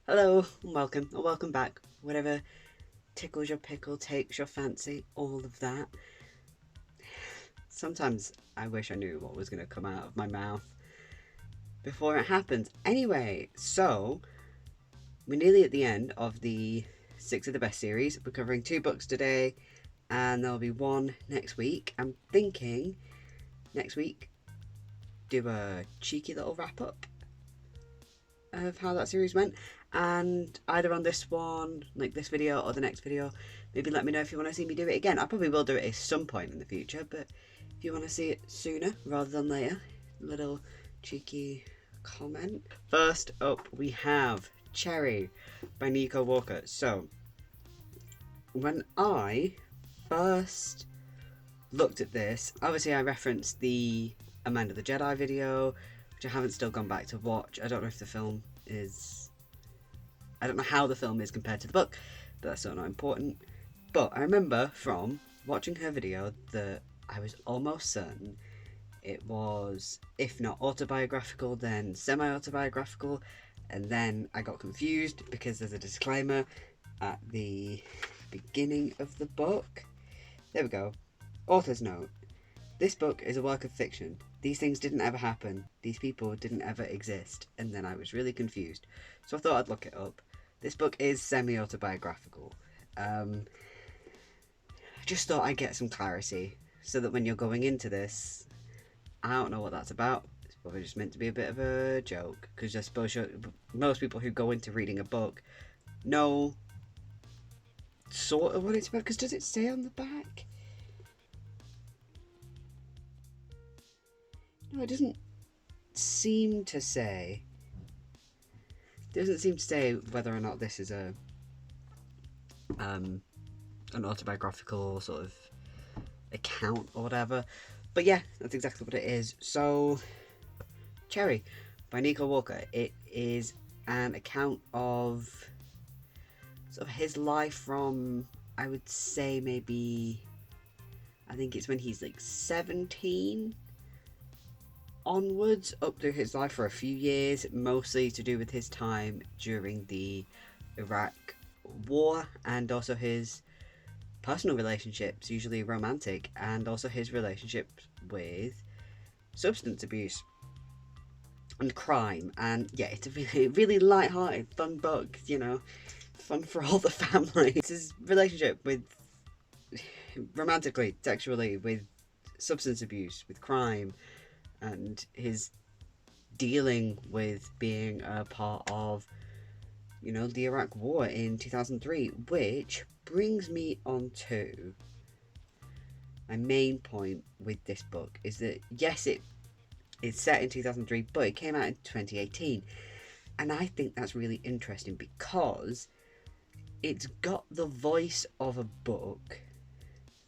Hello, and welcome, or welcome back. Whatever tickles your pickle, takes your fancy, all of that. Sometimes I wish I knew what was going to come out of my mouth before it happens. Anyway, so we're nearly at the end of the Six of the Best series. We're covering 2 books today, and there'll be one next week. I'm thinking next week do a cheeky little wrap up of how that series went, and either on this one, like this video, or the next video, maybe let me know if you want to see me do it again. I probably will do it at some point in the future, but if you want to see it sooner rather than later, little cheeky comment. First up, we have Cherry by Nico Walker. So when I first looked at this, obviously I referenced the Amanda the Jedi video, which I haven't still gone back to watch. I don't know if the film is... I don't know how the film is compared to the book, but that's still not important. But I remember from watching her video that I was almost certain it was, if not autobiographical, then semi-autobiographical, and then I got confused because there's a disclaimer at the beginning of the book. There we go. Author's note. This book is a work of fiction. These things didn't ever happen. These people didn't ever exist. And then I was really confused. So I thought I'd look it up. This book is semi-autobiographical. I just thought I'd get some clarity so that when you're going into this, I don't know what that's about. It's probably just meant to be a bit of a joke. Because I suppose most people who go into reading a book know sort of what it's about. Because does it say on the back? No, it doesn't seem to say. It doesn't seem to say whether or not this is a an autobiographical sort of account or whatever. But yeah, that's exactly what it is. So, Cherry by Nico Walker. It is an account of sort of his life from, I would say maybe, I think it's when he's like 17 onwards, up through his life for a few years, mostly to do with his time during the Iraq War, and also his personal relationships, usually romantic, and also his relationships with substance abuse and crime. And yeah, it's a really, really light-hearted, fun book, you know, fun for all the family. It's his relationship with, romantically, sexually, with substance abuse, with crime, and his dealing with being a part of, you know, the Iraq War in 2003, which brings me on to my main point with this book, is that yes, it is set in 2003, but it came out in 2018, and I think that's really interesting because it's got the voice of a book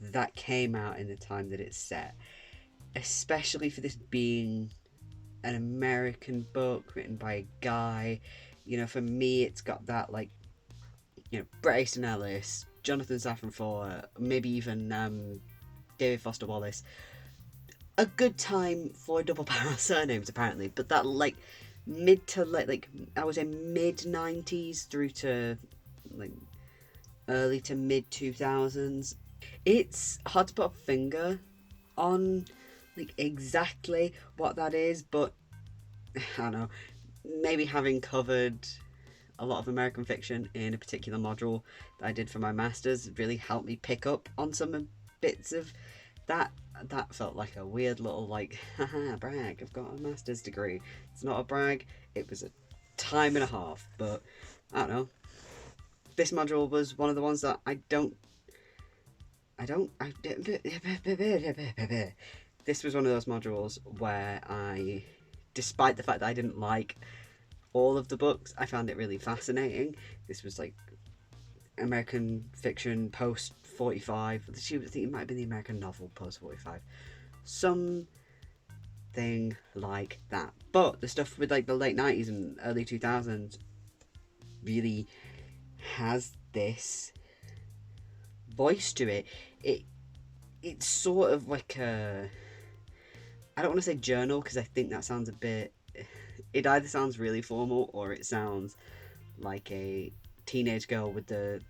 that came out in the time that it's set, especially for this being an American book written by a guy. You know, for me, it's got that, like, you know, Bret Easton Ellis, Jonathan Safran Foer, maybe even David Foster Wallace. A good time for double barrel surnames, apparently, but that, like, mid to late, like, I would say mid 90s through to, like, early to mid 2000s. It's hard to put a finger on, like, exactly what that is, but I don't know, maybe having covered a lot of American fiction in a particular module that I did for my masters really helped me pick up on some bits of that. That felt like a weird little, like, haha, brag, I've got a master's degree. It's not a brag, it was a time and a half, but I don't know. This module was one of the ones that this was one of those modules where I, despite the fact that I didn't like all of the books, I found it really fascinating. This was like American fiction post 45. I think it might have been the American novel post 45. Something like that. But the stuff with like the late 90s and early 2000s really has this voice to it. It's sort of like a, I don't want to say journal because I think that sounds a bit, it either sounds really formal or it sounds like a teenage girl with the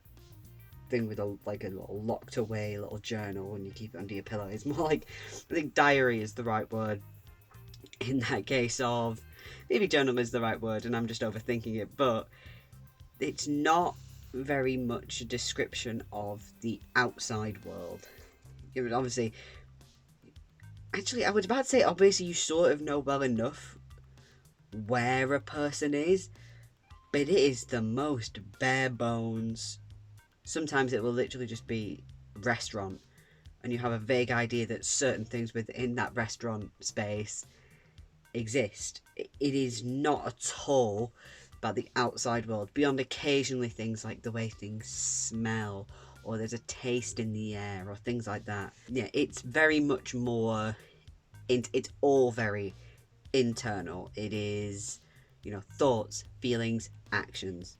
thing with a little locked away little journal and you keep it under your pillow. It's more like, I think diary is the right word in that case, of maybe journal is the right word and I'm just overthinking it, but it's not very much a description of the outside world. Obviously, actually I was about to say, obviously you sort of know well enough where a person is, but it is the most bare bones. Sometimes it will literally just be restaurant, and you have a vague idea that certain things within that restaurant space exist. It is not at all about the outside world, beyond occasionally things like the way things smell, or there's a taste in the air, or things like that. Yeah, it's very much more, it's all very internal. It is, thoughts, feelings, actions,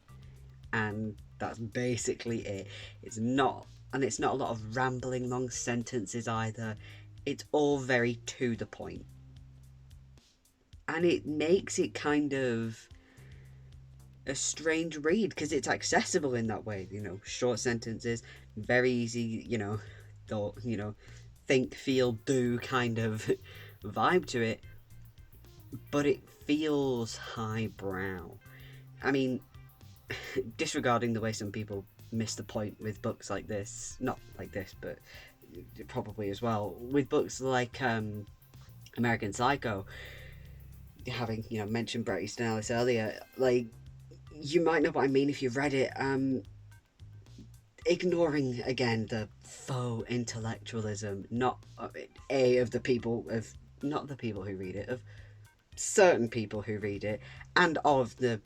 and that's basically it. It's not a lot of rambling long sentences either. It's all very to the point, and it makes it kind of a strange read because it's accessible in that way. Short sentences, very easy, thought, think, feel, do kind of vibe to it, but it feels highbrow. I mean, disregarding the way some people miss the point with books like this, not like this, but probably as well, with books like American Psycho, having mentioned Bret Easton Ellis earlier, like, you might know what I mean if you've read it. Ignoring again the faux intellectualism, not of the people of not the people who read it, of certain people who read it, and of the,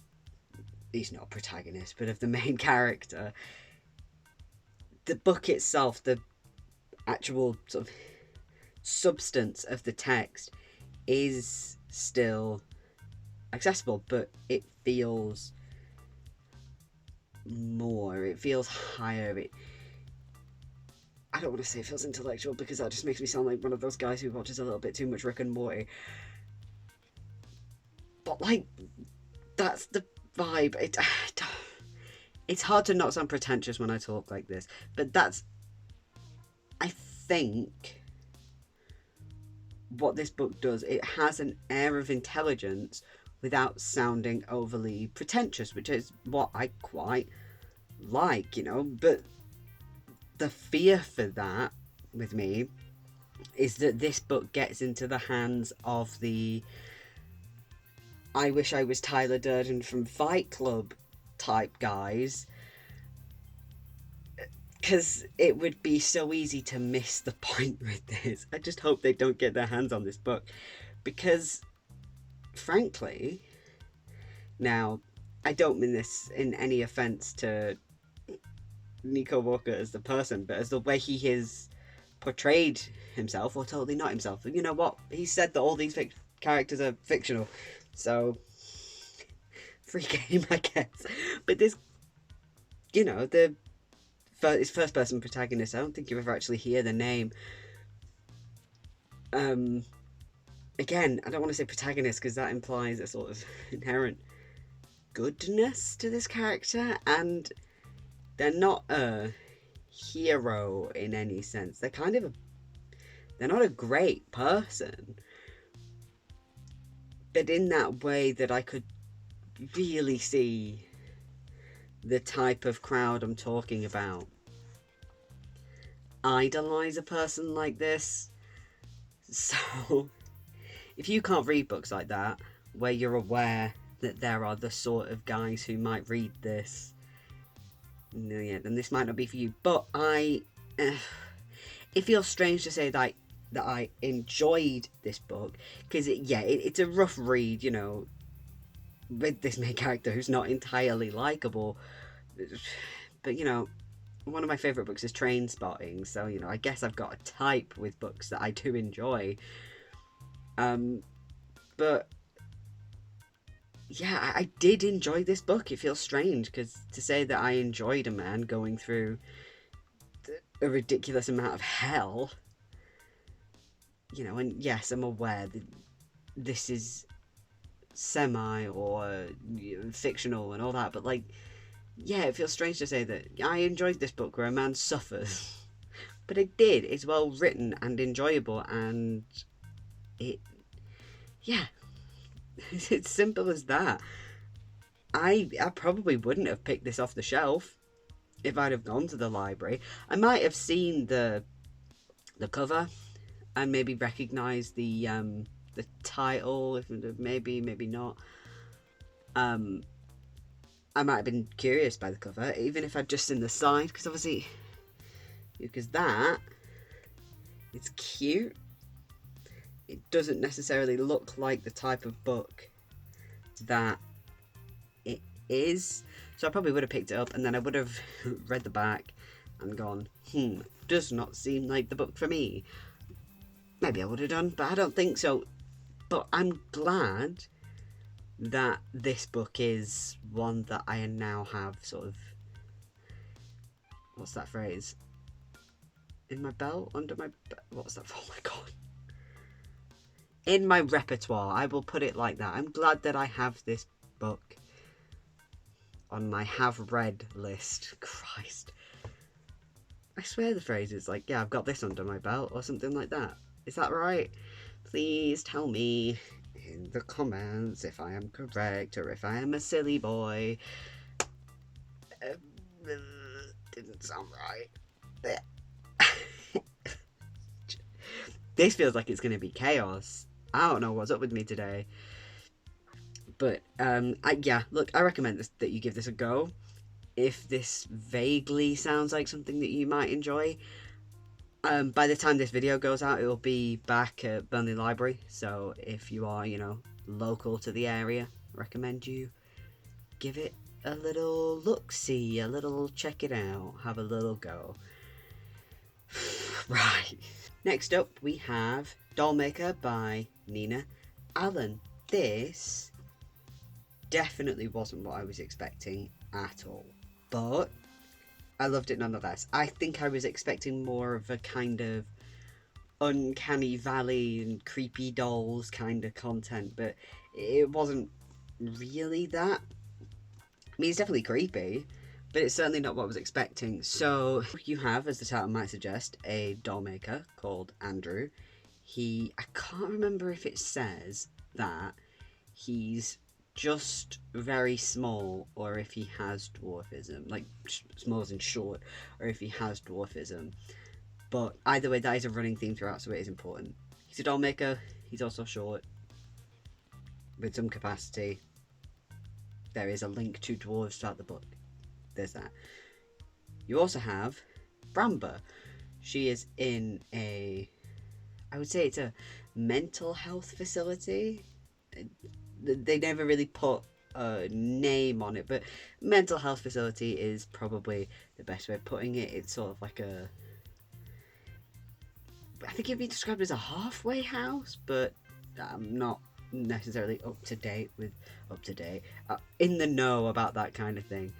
he's not a protagonist, but of the main character. The book itself, the actual sort of substance of the text, is still accessible, but it feels more, it feels higher. I don't want to say it feels intellectual because that just makes me sound like one of those guys who watches a little bit too much Rick and Morty, but like, that's the vibe. It's hard to not sound pretentious when I talk like this, but that's, I think, what this book does. It has an air of intelligence without sounding overly pretentious, which is what I quite like, but the fear for that with me is that this book gets into the hands of the I wish I was Tyler Durden from Fight Club type guys, because it would be so easy to miss the point with this. I just hope they don't get their hands on this book, because frankly, now, I don't mean this in any offense to Nico Walker as the person, but as the way he has portrayed himself, or totally not himself. You know what? He said that all these characters are fictional, so free game, I guess. But this, his first person protagonist, I don't think you ever actually hear the name. Again, I don't want to say protagonist because that implies a sort of inherent goodness to this character, and they're not a hero in any sense. They're kind of they're not a great person, but in that way that I could really see the type of crowd I'm talking about idolize a person like this. So if you can't read books like that, where you're aware that there are the sort of guys who might read this, then this might not be for you. But it feels strange to say that I enjoyed this book, because it's a rough read, with this main character who's not entirely likable. But one of my favourite books is Train Spotting, so I guess I've got a type with books that I do enjoy. But yeah, I did enjoy this book. It feels strange because to say that I enjoyed a man going through a ridiculous amount of hell, and yes, I'm aware that this is semi or fictional and all that, but like, yeah, it feels strange to say that I enjoyed this book where a man suffers. But it did. It's well written and enjoyable, and it, yeah, it's simple as that. I probably wouldn't have picked this off the shelf if I'd have gone to the library. I might have seen the cover and maybe recognised the title, if maybe not. I might have been curious by the cover, even if I'd just seen the side, because obviously, because that, it's cute. It doesn't necessarily look like the type of book that it is. So I probably would have picked it up and then I would have read the back and gone, does not seem like the book for me. Maybe I would have done, but I don't think so. But I'm glad that this book is one that I now have sort of, what's that phrase? In my belt? Under my what's that? Oh my god. In my repertoire, I will put it like that. I'm glad that I have this book on my have read list. Christ. I swear the phrase is like, yeah, I've got this under my belt or something like that. Is that right? Please tell me in the comments if I am correct or if I am a silly boy. Didn't sound right. This feels like it's going to be chaos. I don't know what's up with me today. But, yeah, look, I recommend that you give this a go. If this vaguely sounds like something that you might enjoy, by the time this video goes out, it will be back at Burnley Library. So if you are, local to the area, I recommend you give it a little look-see, a little check it out, have a little go. Right. Next up, we have Dollmaker by Nina Allen. This definitely wasn't what I was expecting at all, but I loved it nonetheless. I think I was expecting more of a kind of uncanny valley and creepy dolls kind of content, but it wasn't really that. I mean, it's definitely creepy, but it's certainly not what I was expecting. So you have, as the title might suggest, a doll maker called Andrew. I can't remember if it says that he's just very small or if he has dwarfism, like small as in short, or if he has dwarfism. But either way, that is a running theme throughout, so it is important. He's a doll maker, he's also short, with some capacity. There is a link to dwarves throughout the book. There's that. You also have Bramber. She is in I would say it's a mental health facility. They never really put a name on it, but mental health facility is probably the best way of putting it. It's sort of like I think it'd be described as a halfway house, but I'm not necessarily up to date, in the know about that kind of thing.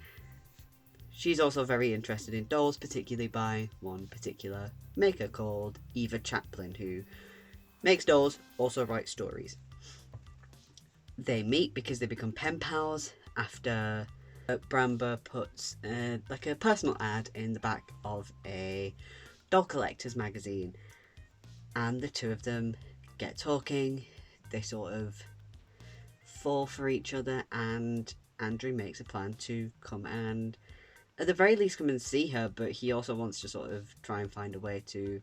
She's also very interested in dolls, particularly by one particular maker called Eva Chaplin, who makes dolls, also writes stories. They meet because they become pen pals after Bramber puts like a personal ad in the back of a doll collector's magazine, and the two of them get talking. They sort of fall for each other, and Andrew makes a plan to come and at the very least come and see her, but he also wants to sort of try and find a way to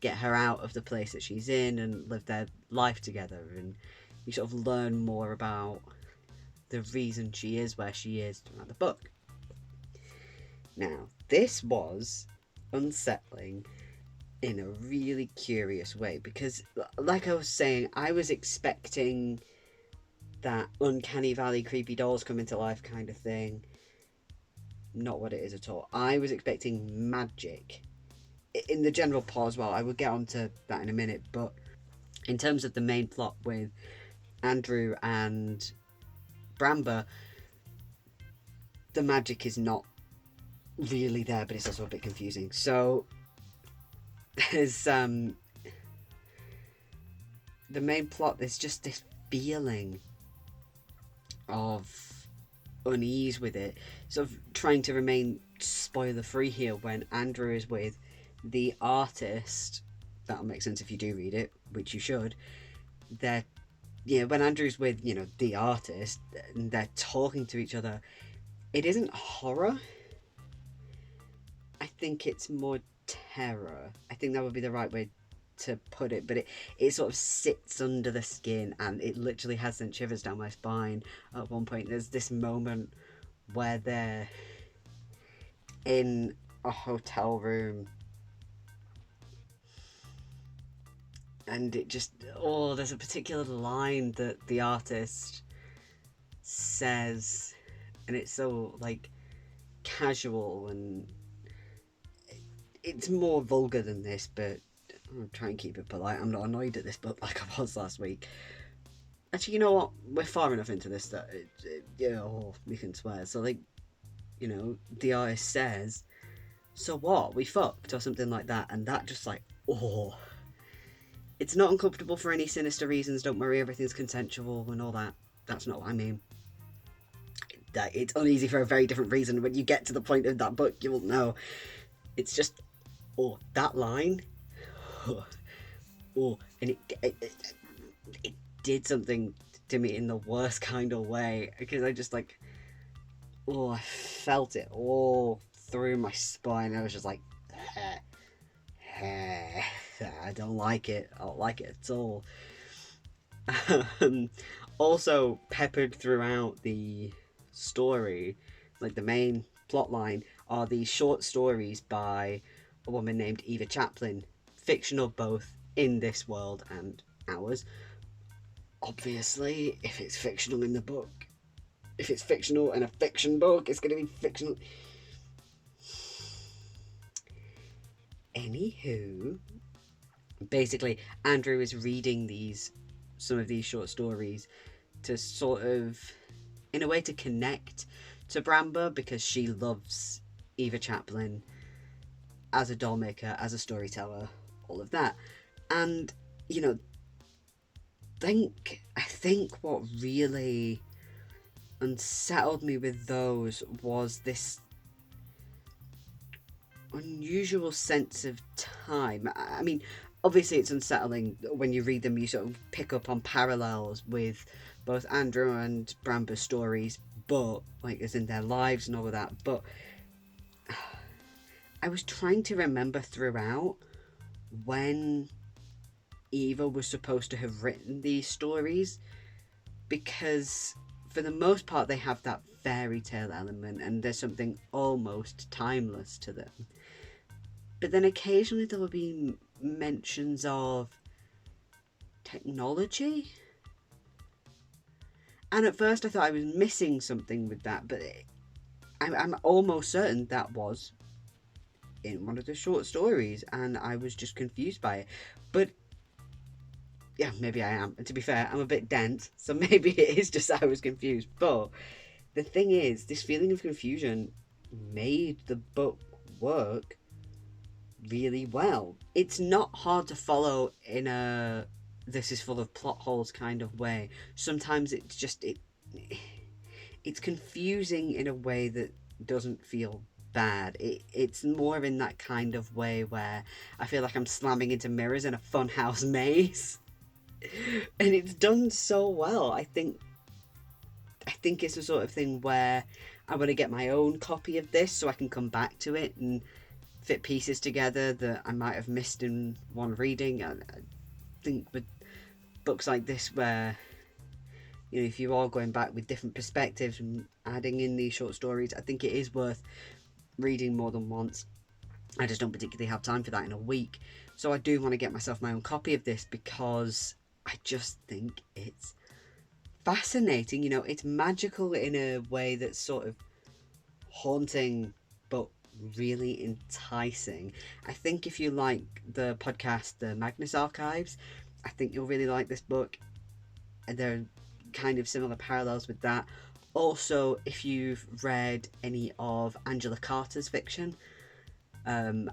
get her out of the place that she's in and live their life together. And you sort of learn more about the reason she is where she is throughout the book. Now, this was unsettling in a really curious way, because like I was saying, I was expecting that uncanny valley creepy dolls come into life kind of thing. Not what it is at all. I was expecting magic in the general plot as well. I will get onto that in a minute, but in terms of the main plot with Andrew and Bramber, the magic is not really there, but it's also a bit confusing. So there's the main plot, there's just this feeling of unease with it, sort of trying to remain spoiler free here when Andrew is with the artist. That'll make sense if you do read it, which you should. They're when Andrew's with, the artist and they're talking to each other, it isn't horror. I think it's more terror. I think that would be the right way to put it, but it sort of sits under the skin, and it literally has sent shivers down my spine. At one point, there's this moment where they're in a hotel room, and it just, there's a particular line that the artist says, and it's so like casual, and it's more vulgar than this, but I'll try and keep it polite. I'm not annoyed at this book like I was last week. Actually, you know what? We're far enough into this that we can swear. So, like, the artist says, "So what? We fucked," or something like that, and that just like, it's not uncomfortable for any sinister reasons. Don't worry, everything's consensual and all that. That's not what I mean. It's uneasy for a very different reason. When you get to the point of that book, you will know. It's just, that line. And it did something to me in the worst kind of way, because I just like, I felt it all through my spine. I was just like, I don't like it. I don't like it at all. Also, peppered throughout the story, like the main plot line, are these short stories by a woman named Eva Chaplin, fictional both in this world and ours. Obviously, if it's fictional in the book, if it's fictional in a fiction book, it's going to be fictional. Anywho, basically, Andrew is reading some of these short stories to sort of, in a way, to connect to Bramber, because she loves Eva Chaplin as a dollmaker, as a storyteller, all of that. And, I think what really unsettled me with those was this unusual sense of time. I mean, obviously it's unsettling when you read them. You sort of pick up on parallels with both Andrew and Bramber's stories, but like as in their lives and all of that. But I was trying to remember throughout when Eva was supposed to have written these stories, because for the most part they have that fairy tale element and there's something almost timeless to them. But then occasionally there will be mentions of technology, and at first I thought I was missing something with that, but I'm almost certain that was in one of the short stories and I was just confused by it. But yeah, maybe I am. And to be fair, I'm a bit dense, so maybe it is just I was confused. But the thing is, this feeling of confusion made the book work really well. It's not hard to follow in a this is full of plot holes kind of way. Sometimes it's just it's confusing in a way that doesn't feel bad. It's more in that kind of way where I feel like I'm slamming into mirrors in a funhouse maze. And it's done so well. I think it's the sort of thing where I want to get my own copy of this so I can come back to it and fit pieces together that I might have missed in one reading. I think with books like this where, if you are going back with different perspectives and adding in these short stories, I think it is worth reading more than once. I just don't particularly have time for that in a week. So I do want to get myself my own copy of this because I just think it's fascinating. It's magical in a way that's sort of haunting but really enticing. I think if you like the podcast The Magnus Archives, I think you'll really like this book. And there are kind of similar parallels with that. Also, if you've read any of Angela Carter's fiction, I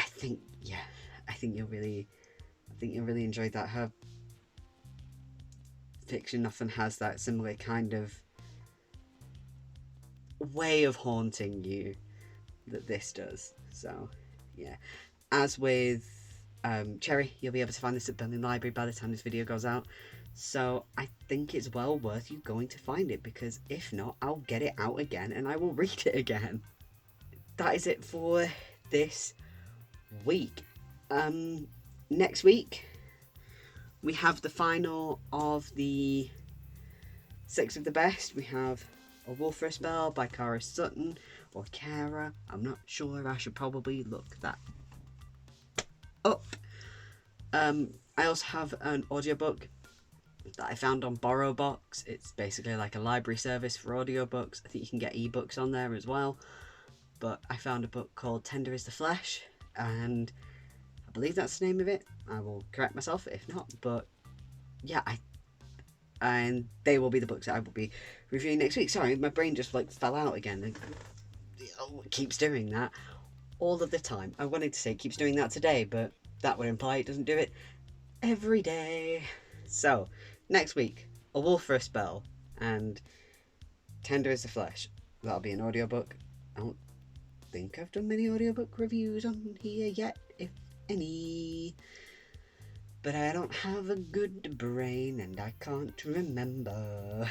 think you'll really enjoy that. Her fiction often has that similar kind of way of haunting you that this does. So, yeah. As with Cherry, you'll be able to find this at Birmingham Library by the time this video goes out. So I think it's well worth you going to find it, because if not, I'll get it out again and I will read it again. That is it for this week. Next week, we have the final of the 6 of the best. We have A Wolf for a Spell by Kara Sutton, or Kara. I'm not sure. I should probably look that up. I also have an audiobook that I found on BorrowBox. It's basically like a library service for audiobooks. I think you can get ebooks on there as well. But I found a book called Tender is the Flesh, and I believe that's the name of it. I will correct myself if not, but yeah, and they will be the books that I will be reviewing next week. Sorry, my brain just like fell out again. It keeps doing that all of the time. I wanted to say it keeps doing that today, but that would imply it doesn't do it every day. So, next week, A Wolf for a Spell and Tender is the Flesh. That'll be an audiobook. I don't think I've done many audiobook reviews on here yet, if any. But I don't have a good brain and I can't remember.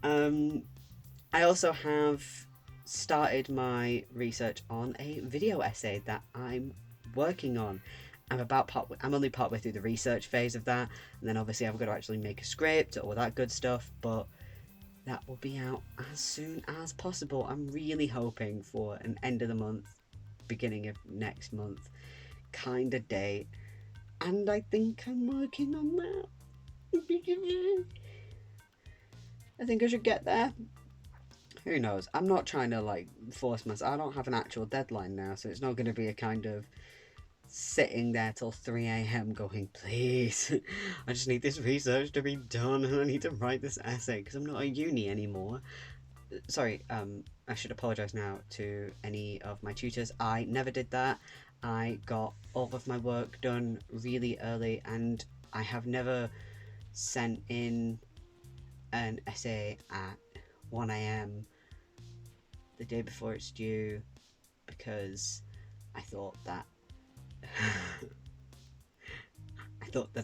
I also have started my research on a video essay that I'm working on. I'm only partway through the research phase of that, and then obviously I've got to actually make a script, all that good stuff, but that will be out as soon as possible. I'm really hoping for an end of the month, beginning of next month kind of date, and I think I'm working on that. I think I should get there. Who knows? I'm not trying to like force myself. I don't have an actual deadline now, so it's not going to be a kind of sitting there till 3 a.m. going, please, I just need this research to be done and I need to write this essay because I'm not at uni anymore. Sorry, I should apologise now to any of my tutors. I never did that. I got all of my work done really early, and I have never sent in an essay at 1 a.m. the day before it's due, because I thought that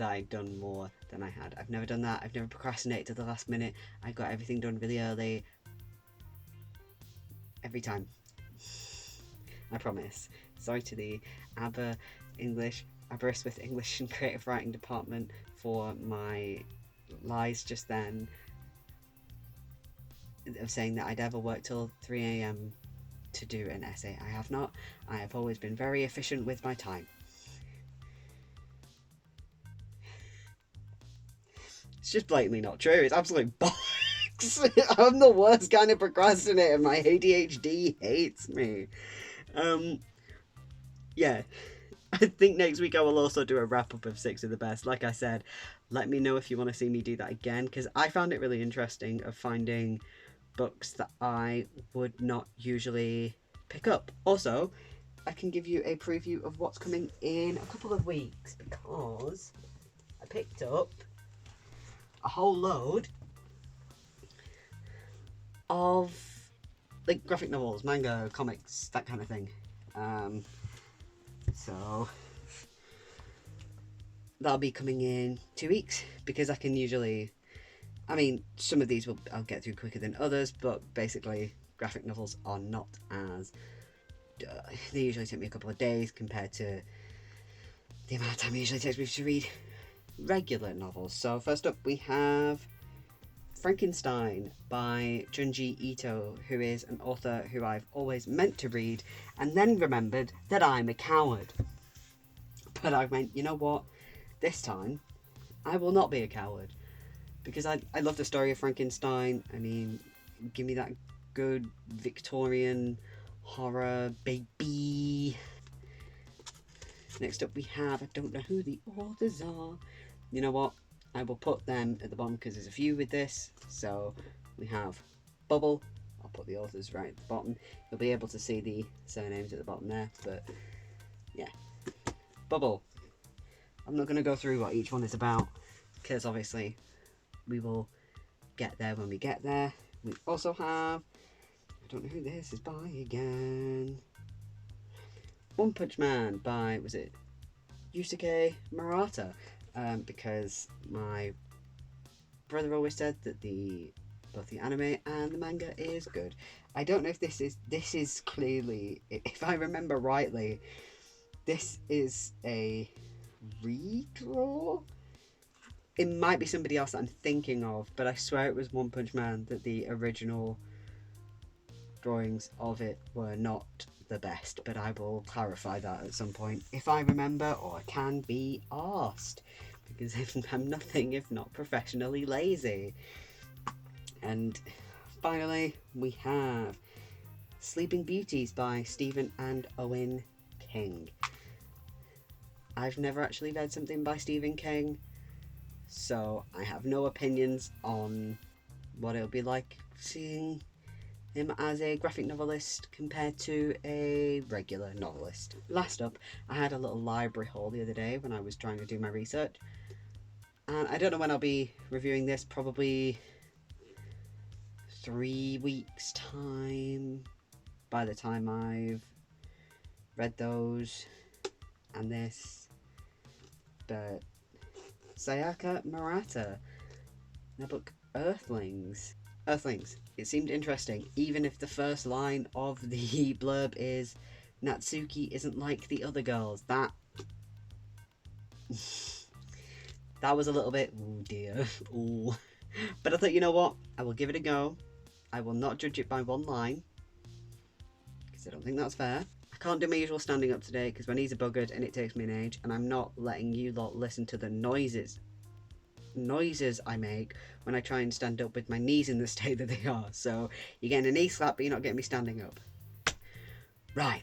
I'd done more than I had. I've never done that. I've never procrastinated to the last minute. I got everything done really early. Every time. I promise. Sorry to the Aberystwyth English and Creative Writing Department for my lies just then of saying that I'd ever work till 3 a.m. to do an essay. I have not. I have always been very efficient with my time. It's just blatantly not true. It's absolute bollocks. I'm the worst kind of procrastinator. My ADHD hates me. Yeah. I think next week I will also do a wrap-up of 6 of the best. Like I said, let me know if you want to see me do that again, because I found it really interesting of finding books that I would not usually pick up. Also, I can give you a preview of what's coming in a couple of weeks, because I picked up a whole load of like graphic novels, manga, comics, that kind of thing. So that'll be coming in 2 weeks, because I can usually, I mean, some of these I'll get through quicker than others, but basically graphic novels are not as, they usually take me a couple of days compared to the amount of time it usually takes me to read regular novels. So first up we have Frankenstein by Junji Ito, who is an author who I've always meant to read, and then remembered that I'm a coward. But I went, you know what, this time I will not be a coward, because I love the story of Frankenstein. I mean, give me that good Victorian horror, baby. Next up we have, I don't know who the authors are. You know what? I will put them at the bottom because there's a few with this. So we have Bubble. I'll put the authors right at the bottom. You'll be able to see the surnames at the bottom there. But yeah, Bubble. I'm not going to go through what each one is about. because obviously we will get there when we get there. We also have, I don't know who this is by again, One Punch Man by, was it Yusuke Murata? Because my brother always said that both the anime and the manga is good. I don't know if this is clearly, if I remember rightly, this is a redraw. It might be somebody else that I'm thinking of, but I swear it was One Punch Man that the original drawings of it were not the best, but I will clarify that at some point if I remember or can be asked, because I'm nothing if not professionally lazy. And finally, we have Sleeping Beauties by Stephen and Owen King. I've never actually read something by Stephen King, so I have no opinions on what it'll be like seeing him as a graphic novelist compared to a regular novelist. Last up, I had a little library haul the other day when I was trying to do my research, and I don't know when I'll be reviewing this, probably 3 weeks time by the time I've read those and this. But Sayaka Murata, the book Earthlings, it seemed interesting, even if the first line of the blurb is Natsuki isn't like the other girls. That was a little bit, oh dear, ooh. But I thought, you know what, I will give it a go. I will not judge it by one line, because I don't think that's fair. I can't do my usual standing up today because my knees are buggered and it takes me an age, and I'm not letting you lot listen to the noises I make when I try and stand up with my knees in the state that they are. So you're getting a knee slap, but you're not getting me standing up. Right.